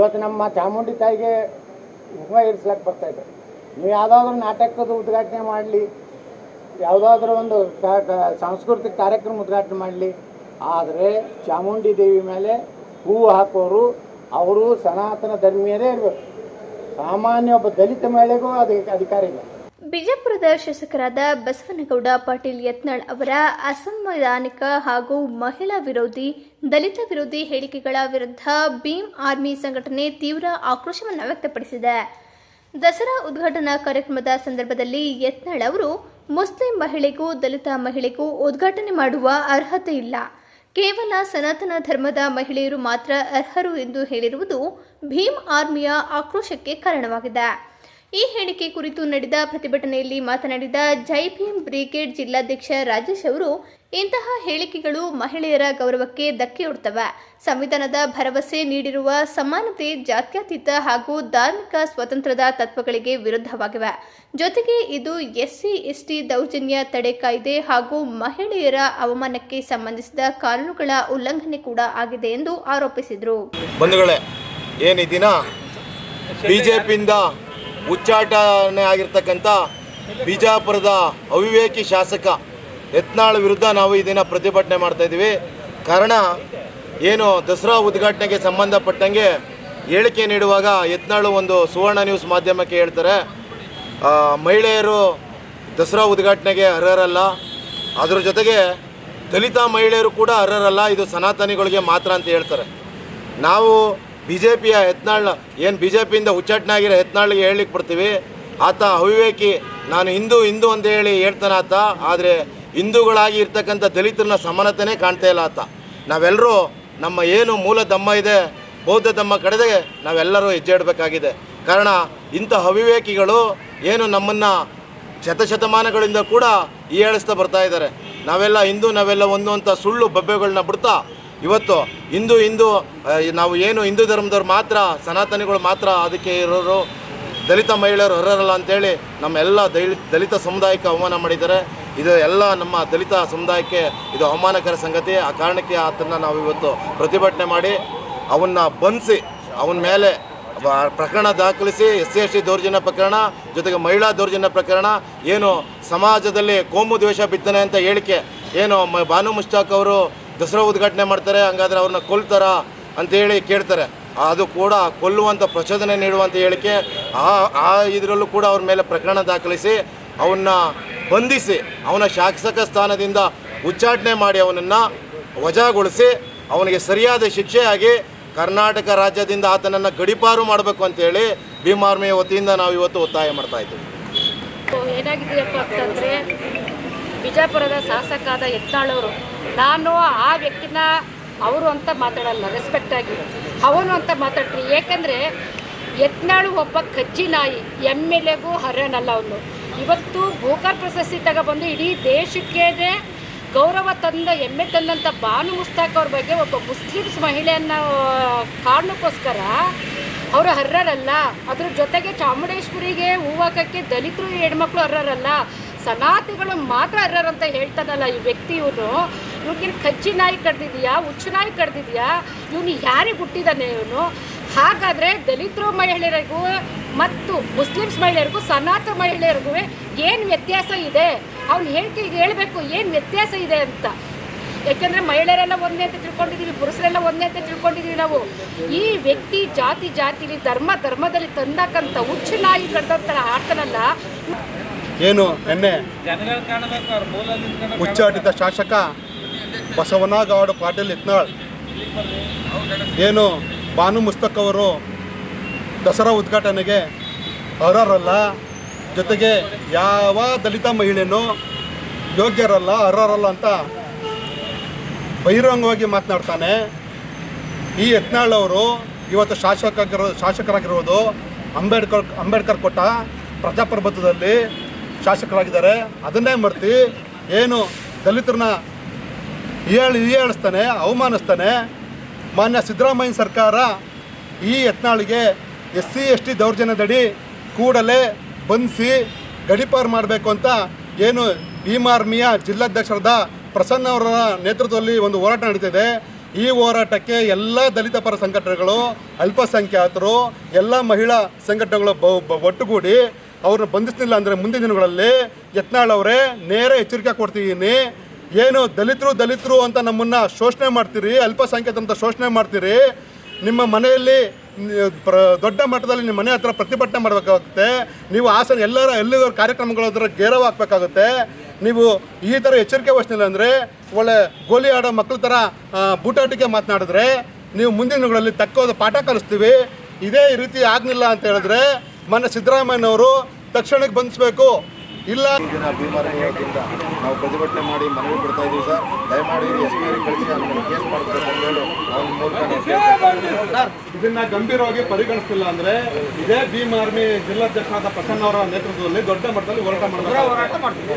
ಇವತ್ತು ನಮ್ಮ ಚಾಮುಂಡಿ ತಾಯಿಗೆ ಹುಕುಮ ಇರಿಸ್ಲಕ್ಕೆ ಬರ್ತಾಯಿದ್ರು. ನೀವು ಯಾವುದಾದ್ರೂ ನಾಟಕದ ಉದ್ಘಾಟನೆ ಮಾಡಲಿ, ಯಾವುದಾದ್ರೂ ಒಂದು ಸಾಂಸ್ಕೃತಿಕ ಕಾರ್ಯಕ್ರಮ ಉದ್ಘಾಟನೆ ಮಾಡಲಿ, ಆದರೆ ಚಾಮುಂಡಿ ದೇವಿ ಮೇಲೆ ಹೂವು ಹಾಕೋರು ಅವರು ಸನಾತನ ಧರ್ಮೀಯರೇ ಇರಬೇಕು. ಸಾಮಾನ್ಯ ಒಬ್ಬ ದಲಿತ ಮಹಿಳೆಗೂ ಅಧಿಕಾರ ಇಲ್ಲ. ಬಿಜಾಪುರದ ಶಾಸಕರಾದ ಬಸವನಗೌಡ ಪಾಟೀಲ್ ಯತ್ನಾಳ್ ಅವರ ಅಸಂವಿಧಾನಿಕ ಹಾಗೂ ಮಹಿಳಾ ವಿರೋಧಿ, ದಲಿತ ವಿರೋಧಿ ಹೇಳಿಕೆಗಳ ವಿರುದ್ಧ ಭೀಮ್ ಆರ್ಮಿ ಸಂಘಟನೆ ತೀವ್ರ ಆಕ್ರೋಶವನ್ನು ವ್ಯಕ್ತಪಡಿಸಿದೆ. ದಸರಾ ಉದ್ಘಾಟನಾ ಕಾರ್ಯಕ್ರಮದ ಸಂದರ್ಭದಲ್ಲಿ ಯತ್ನಾಳ್ ಅವರು ಮುಸ್ಲಿಂ ಮಹಿಳೆಗೂ ದಲಿತ ಮಹಿಳೆಗೂ ಉದ್ಘಾಟನೆ ಮಾಡುವ ಅರ್ಹತೆ ಇಲ್ಲ, ಕೇವಲ ಸನಾತನ ಧರ್ಮದ ಮಹಿಳೆಯರು ಮಾತ್ರ ಅರ್ಹರು ಎಂದು ಹೇಳಿರುವುದು ಭೀಮ್ ಆರ್ಮಿಯ ಆಕ್ರೋಶಕ್ಕೆ ಕಾರಣವಾಗಿದೆ. ಈ ಹೇಳಿಕೆ ಕುರಿತು ನಡೆದ ಪ್ರತಿಭಟನೆಯಲ್ಲಿ ಮಾತನಾಡಿದ ಜೈ ಭೀಮ್ ಬ್ರಿಗೇಡ್ ಜಿಲ್ಲಾಧ್ಯಕ್ಷ ರಾಜೇಶ್ ಅವರು, ಇಂತಹ ಹೇಳಿಕೆಗಳು ಮಹಿಳೆಯರ ಗೌರವಕ್ಕೆ ಧಕ್ಕೆಯೊಡ್ತವೆ. ಸಂವಿಧಾನದ ಭರವಸೆ ನೀಡಿರುವ ಸಮಾನತೆ, ಜಾತ್ಯತೀತ ಹಾಗೂ ಧಾರ್ಮಿಕ ಸ್ವಾತಂತ್ರ್ಯದ ತತ್ವಗಳಿಗೆ ವಿರುದ್ಧವಾಗಿವೆ. ಜೊತೆಗೆ ಇದು ಎಸ್ಸಿ ಎಸ್ಟಿ ದೌರ್ಜನ್ಯ ತಡೆ ಕಾಯ್ದೆ ಹಾಗೂ ಮಹಿಳೆಯರ ಅವಮಾನಕ್ಕೆ ಸಂಬಂಧಿಸಿದ ಕಾನೂನುಗಳ ಉಲ್ಲಂಘನೆ ಕೂಡ ಆಗಿದೆ ಎಂದು ಆರೋಪಿಸಿದರು. ಬಂಧುಗಳೇ, ಏನು ಈ ದಿನ ಬಿಜೆಪಿಯಿಂದ ಉಚ್ಚಾಟನೆ ಆಗಿರ್ತಕ್ಕಂಥ ಬಿಜಾಪುರದ ಅವಿವೇಕಿ ಶಾಸಕ ಯತ್ನಾಳ್ ವಿರುದ್ಧ ನಾವು ಈ ದಿನ ಪ್ರತಿಭಟನೆ ಮಾಡ್ತಾ ಇದ್ದೀವಿ. ಕಾರಣ ಏನು, ದಸರಾ ಉದ್ಘಾಟನೆಗೆ ಸಂಬಂಧಪಟ್ಟಂಗೆ ಹೇಳಿಕೆ ನೀಡುವಾಗ ಯತ್ನಾಳು ಒಂದು ಸುವರ್ಣ ನ್ಯೂಸ್ ಮಾಧ್ಯಮಕ್ಕೆ ಹೇಳ್ತಾರೆ, ಮಹಿಳೆಯರು ದಸರಾ ಉದ್ಘಾಟನೆಗೆ ಅರ್ಹರಲ್ಲ, ಅದರ ಜೊತೆಗೆ ದಲಿತ ಮಹಿಳೆಯರು ಕೂಡ ಅರ್ಹರಲ್ಲ, ಇದು ಸನಾತನಿಗಳಿಗೆ ಮಾತ್ರ ಅಂತ ಹೇಳ್ತಾರೆ. ನಾವು ಬಿ ಜೆ ಪಿಯ ಯತ್ನಾಳ್, ಏನು ಬಿ ಜೆ ಪಿಯಿಂದ ಉಚ್ಚಾಟನೆ ಆಗಿರೋ ಯತ್ನಾಳ್ಗೆ ಹೇಳಲಿಕ್ಕೆ ಬರ್ತೀವಿ, ಆತ ಅವಿವೇಕಿ, ನಾನು ಹಿಂದೂ ಅಂತ ಹೇಳ್ತಾನೆ ಆತ. ಆದರೆ ಹಿಂದೂಗಳಾಗಿ ಇರ್ತಕ್ಕಂಥ ದಲಿತರನ್ನ ಸಮಾನತೆನೇ ಕಾಣ್ತಾ ಇಲ್ಲ ಆತ. ನಾವೆಲ್ಲರೂ ನಮ್ಮ ಏನು ಮೂಲ ಧಮ್ಮ ಇದೆ, ಬೌದ್ಧ ಧಮ್ಮ ಕಡೆಗೆ ನಾವೆಲ್ಲರೂ ಹೆಜ್ಜೆ ಇಡಬೇಕಾಗಿದೆ. ಕಾರಣ ಇಂಥ ಅವಿವೇಕಿಗಳು ಏನು ನಮ್ಮನ್ನು ಶತಶತಮಾನಗಳಿಂದ ಕೂಡ ಹೀಯಾಳಿಸ್ತಾ ಬರ್ತಾ ಇದ್ದಾರೆ. ನಾವೆಲ್ಲ ಹಿಂದೂ, ನಾವೆಲ್ಲ ಒಂದು ಅಂತ ಸುಳ್ಳು ಬಬ್ಬೆಗಳನ್ನ ಬಿಡ್ತಾ ಇವತ್ತು ಹಿಂದೂ ನಾವು ಏನು ಹಿಂದೂ ಧರ್ಮದವ್ರು ಮಾತ್ರ, ಸನಾತನಿಗಳು ಮಾತ್ರ ಅದಕ್ಕೆ ಇರೋರು, ದಲಿತ ಮಹಿಳೆಯರು ಅರ್ಹರಲ್ಲ ಅಂತೇಳಿ ನಮ್ಮೆಲ್ಲ ದಲಿತ ಸಮುದಾಯಕ್ಕೆ ಅವಮಾನ ಮಾಡಿದ್ದಾರೆ. ಇದು ಎಲ್ಲ ನಮ್ಮ ದಲಿತ ಸಮುದಾಯಕ್ಕೆ ಇದು ಅವಮಾನಕರ ಸಂಗತಿ. ಆ ಕಾರಣಕ್ಕೆ ಆತನ್ನು ನಾವು ಇವತ್ತು ಪ್ರತಿಭಟನೆ ಮಾಡಿ ಅವನ್ನ ಬಂಧಿಸಿ ಅವನ ಮೇಲೆ ಪ್ರಕರಣ ದಾಖಲಿಸಿ SC/ST ದೌರ್ಜನ್ಯ ಪ್ರಕರಣ, ಜೊತೆಗೆ ಮಹಿಳಾ ದೌರ್ಜನ್ಯ ಪ್ರಕರಣ, ಏನು ಸಮಾಜದಲ್ಲಿ ಕೋಮು ದ್ವೇಷ ಬಿತ್ತನೆ ಅಂತ ಹೇಳಿಕೆ ಏನು ಬಾನು ಮುಷ್ತಾಕ್ ಅವರು ದಸರಾ ಉದ್ಘಾಟನೆ ಮಾಡ್ತಾರೆ, ಹಂಗಾದ್ರೆ ಅವ್ರನ್ನ ಕೊಲ್ತಾರ ಅಂತೇಳಿ ಕೇಳ್ತಾರೆ. ಅದು ಕೂಡ ಕೊಲ್ಲುವಂಥ ಪ್ರಚೋದನೆ ನೀಡುವಂಥ ಹೇಳಿಕೆ. ಆ ಇದರಲ್ಲೂ ಕೂಡ ಅವ್ರ ಮೇಲೆ ಪ್ರಕರಣ ದಾಖಲಿಸಿ ಅವನ್ನ ಬಂಧಿಸಿ ಅವನ ಶಾಸಕ ಸ್ಥಾನದಿಂದ ಉಚ್ಚಾಟನೆ ಮಾಡಿ ಅವನನ್ನು ವಜಾಗೊಳಿಸಿ ಅವನಿಗೆ ಸರಿಯಾದ ಶಿಕ್ಷೆಯಾಗಿ ಕರ್ನಾಟಕ ರಾಜ್ಯದಿಂದ ಆತನನ್ನು ಗಡೀಪಾರು ಮಾಡಬೇಕು ಅಂತೇಳಿ ಭೀಮ್ ಆರ್ಮಿಯ ವತಿಯಿಂದ ನಾವು ಇವತ್ತು ಒತ್ತಾಯ ಮಾಡ್ತಾ ಇದ್ದೀವಿ. ಏನಾಗಿದೆಯಪ್ಪ ಅಂತಂದರೆ, ಬಿಜಾಪುರದ ಶಾಸಕರಾದ ಯತ್ನಾಳವರು, ನಾನು ಆ ವ್ಯಕ್ತಿನ ಅವರು ಅಂತ ಮಾತಾಡಲ್ಲ, ರೆಸ್ಪೆಕ್ಟ್ ಆಗಿ ಅವನು ಅಂತ ಮಾತಾಡ್ತೀನಿ. ಏಕೆಂದರೆ ಯತ್ನಾಳು ಒಬ್ಬ ಕಚ್ಚಿ ನಾಯಿ, MLAಗೂ ಅರ್ಹನಲ್ಲ ಅವನು. ಇವತ್ತು ಭೂಕಾರ್ ಪ್ರಶಸ್ತಿ ತಗೊಬಂದು ಇಡೀ ದೇಶಕ್ಕೆ ಗೌರವ ತಂದ ಹೆಮ್ಮೆ ತಂದಂಥ ಬಾನು ಮುಸ್ತಾಕ್ ಅವ್ರ ಬಗ್ಗೆ ಒಬ್ಬ ಮುಸ್ಲಿಮ್ಸ್ ಮಹಿಳೆಯನ್ನು ಕಾರಣಕ್ಕೋಸ್ಕರ ಅವರು ಅರ್ಹರಲ್ಲ. ಅದ್ರ ಜೊತೆಗೆ ಚಾಮುಂಡೇಶ್ವರಿಗೆ ಹೂವಾಕಕ್ಕೆ ದಲಿತರು ಹೆಣ್ಮಕ್ಳು ಅರ್ಹರಲ್ಲ, ಸನಾತಿಗಳು ಮಾತ್ರ ಅರ್ಹರಂತ ಹೇಳ್ತಾನಲ್ಲ ಈ ವ್ಯಕ್ತಿ. ಇವನಿಗೆ ಕಚ್ಚಿ ನಾಯಿ ಕಡ್ದಿದೆಯಾ, ಹುಚ್ಚು ನಾಯಿ ಕಡ್ದಿದೆಯಾ, ಇವನು ಯಾರಿಗೆ ಹುಟ್ಟಿದ್ದಾನೆ ಇವನು? ಹಾಗಾದರೆ ದಲಿತರು ಮಹಿಳೆಯರಿಗೂ ಮತ್ತು ಮುಸ್ಲಿಮ್ಸ್ ಮಹಿಳೆಯರಿಗೂ ಸನಾತನ ಮಹಿಳೆಯರಿಗೂ ಏನು ವ್ಯತ್ಯಾಸ ಇದೆ? ಅವ್ನು ಹೇಳಬೇಕು ಏನು ವ್ಯತ್ಯಾಸ ಇದೆ ಅಂತ. ಯಾಕೆಂದರೆ ಮಹಿಳೆಯರೆಲ್ಲ ಒಂದೇ ಅಂತ ತಿಳ್ಕೊಂಡಿದ್ದೀವಿ, ಪುರುಷರೆಲ್ಲ ಒಂದೇ ಅಂತ ತಿಳ್ಕೊಂಡಿದ್ದೀವಿ ನಾವು. ಈ ವ್ಯಕ್ತಿ ಜಾತಿಲಿ ಧರ್ಮದಲ್ಲಿ ತಂದಕ್ಕಂಥ ಹುಚ್ಚು ನಾಯಿ ಕಡ್ದಂಥ ಆಡ್ತಾನಲ್ಲ. ಏನು ನಿನ್ನೆ ಉಚ್ಚಾಟಿತ ಶಾಸಕ ಬಸವನಗೌಡ ಪಾಟೀಲ್ ಯತ್ನಾಳ್ ಏನು ಬಾನು ಮುಸ್ತಕ್ ಅವರು ದಸರಾ ಉದ್ಘಾಟನೆಗೆ ಅರ್ಹರಲ್ಲ, ಜೊತೆಗೆ ಯಾವ ದಲಿತ ಮಹಿಳೆಯೂ ಯೋಗ್ಯರಲ್ಲ, ಅರ್ಹರಲ್ಲ ಅಂತ ಬಹಿರಂಗವಾಗಿ ಮಾತನಾಡ್ತಾನೆ. ಈ ಯತ್ನಾಳ್ ಅವರು ಇವತ್ತು ಶಾಸಕರಾಗಿರೋದು ಅಂಬೇಡ್ಕರ್ ಕೊಟ್ಟ ಪ್ರಜಾಪ್ರಭುತ್ವದಲ್ಲಿ ಶಾಸಕರಾಗಿದ್ದಾರೆ. ಅದನ್ನೇ ಮರ್ತಿ ಏನು ದಲಿತರನ್ನ ಹೀಯಾಳಿಸ್ತಾನೆ, ಅವಮಾನಿಸ್ತಾನೆ. ಮಾನ್ಯ ಸಿದ್ದರಾಮಯ್ಯ ಸರ್ಕಾರ ಈ ಯತ್ನಾಳಿಗೆ SC/ST ದೌರ್ಜನ್ಯದಡಿ ಕೂಡಲೇ ಬಂಧಿಸಿ ಗಡೀಪಾರು ಮಾಡಬೇಕು ಅಂತ ಏನು ಭೀಮ್ ಆರ್ಮಿಯ ಜಿಲ್ಲಾಧ್ಯಕ್ಷರಾದ ಪ್ರಸನ್ನ ಅವರ ನೇತೃತ್ವದಲ್ಲಿ ಒಂದು ಹೋರಾಟ ನಡೀತಿದೆ. ಈ ಹೋರಾಟಕ್ಕೆ ಎಲ್ಲ ದಲಿತ ಪರ ಸಂಘಟನೆಗಳು, ಅಲ್ಪಸಂಖ್ಯಾತರು, ಎಲ್ಲ ಮಹಿಳಾ ಸಂಘಟನೆಗಳು ಒಟ್ಟುಗೂಡಿ ಅವ್ರನ್ನ ಬಂಧಿಸಲಿಲ್ಲ ಅಂದರೆ ಮುಂದಿನ ದಿನಗಳಲ್ಲಿ ಯತ್ನಾಳ್ ಅವರೇ ನೇರ ಎಚ್ಚರಿಕೆ ಕೊಡ್ತಿದ್ದೀನಿ. ಏನು ದಲಿತರು ಅಂತ ನಮ್ಮನ್ನು ಶೋಷಣೆ ಮಾಡ್ತೀರಿ, ಅಲ್ಪಸಂಖ್ಯಾತ ಅಂತ ಶೋಷಣೆ ಮಾಡ್ತೀರಿ. ನಿಮ್ಮ ಮನೆಯಲ್ಲಿ ದೊಡ್ಡ ಮಟ್ಟದಲ್ಲಿ ನಿಮ್ಮ ಮನೆ ಹತ್ರ ಪ್ರತಿಭಟನೆ ಮಾಡಬೇಕಾಗುತ್ತೆ. ನೀವು ಹಾಸನ ಎಲ್ಲರ ಕಾರ್ಯಕ್ರಮಗಳ ಹತ್ರ ಗೇರವ್ ಹಾಕಬೇಕಾಗುತ್ತೆ. ನೀವು ಈ ಥರ ಎಚ್ಚರಿಕೆ ವಹಿಸಲಿಲ್ಲ ಅಂದರೆ ಒಳ್ಳೆ ಗೋಲಿ ಆಡೋ ಮಕ್ಕಳ ಥರ ಬೂಟಾಟಿಕೆ ಮಾತನಾಡಿದ್ರೆ ನೀವು ಮುಂದಿನ ದಿನಗಳಲ್ಲಿ ತಕ್ಕೋದು ಪಾಠ ಕಲಿಸ್ತೀವಿ. ಇದೇ ರೀತಿ ಆಗಲಿಲ್ಲ ಅಂತ ಹೇಳಿದ್ರೆ ಮೊನ್ನೆ ಸಿದ್ದರಾಮಯ್ಯನವರು ತಕ್ಷಣಕ್ಕೆ ಬಂಧಿಸಬೇಕು. ಇಲ್ಲ ಈ ದಿನ ಭೀಮಾರ್ಮಿ ವತಿಯಿಂದ ನಾವು ಪ್ರತಿಭಟನೆ ಮಾಡಿ ಮನವಿ ಕೊಡ್ತಾ ಇದ್ದೀವಿ ಸರ್. ದಯಮಾಡಿ ಎಸ್ ಪಿ ಅವರಿಗೆ ಕಳಿಸಿ ಅದನ್ನು ಕೇಸ್ ಮಾಡಬೇಕು ಅಂತ ಹೇಳಿ ಅವ್ರ ಮೂಲಕ ಇದನ್ನ ಗಂಭೀರವಾಗಿ ಪರಿಗಣಿಸ್ತಿಲ್ಲ ಅಂದ್ರೆ ಇದೇ ಭೀಮ್ ಆರ್ಮಿ ಜಿಲ್ಲಾಧ್ಯಕ್ಷರಾದ ಪ್ರಸನ್ನ ಅವರ ನೇತೃತ್ವದಲ್ಲಿ ದೊಡ್ಡ ಮಟ್ಟದಲ್ಲಿ ಹೋರಾಟ ಮಾಡಬೇಕು.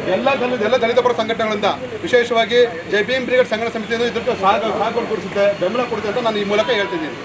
ಎಲ್ಲ ದಲಿತ ಪರ ಸಂಘಟನೆಗಳಿಂದ ವಿಶೇಷವಾಗಿ ಜೈ ಭೀಮ್ ಬ್ರಿಗೇಡ್ ಸಂಘಟನಾ ಸಮಿತಿಯಿಂದ ಇದಕ್ಕೆ ಸಹಕಾರ ಕೊಡಿಸುತ್ತೆ, ಬೆಂಬಲ ಕೊಡುತ್ತೆ ಅಂತ ನಾನು ಈ ಮೂಲಕ ಹೇಳ್ತಿದ್ದೀನಿ.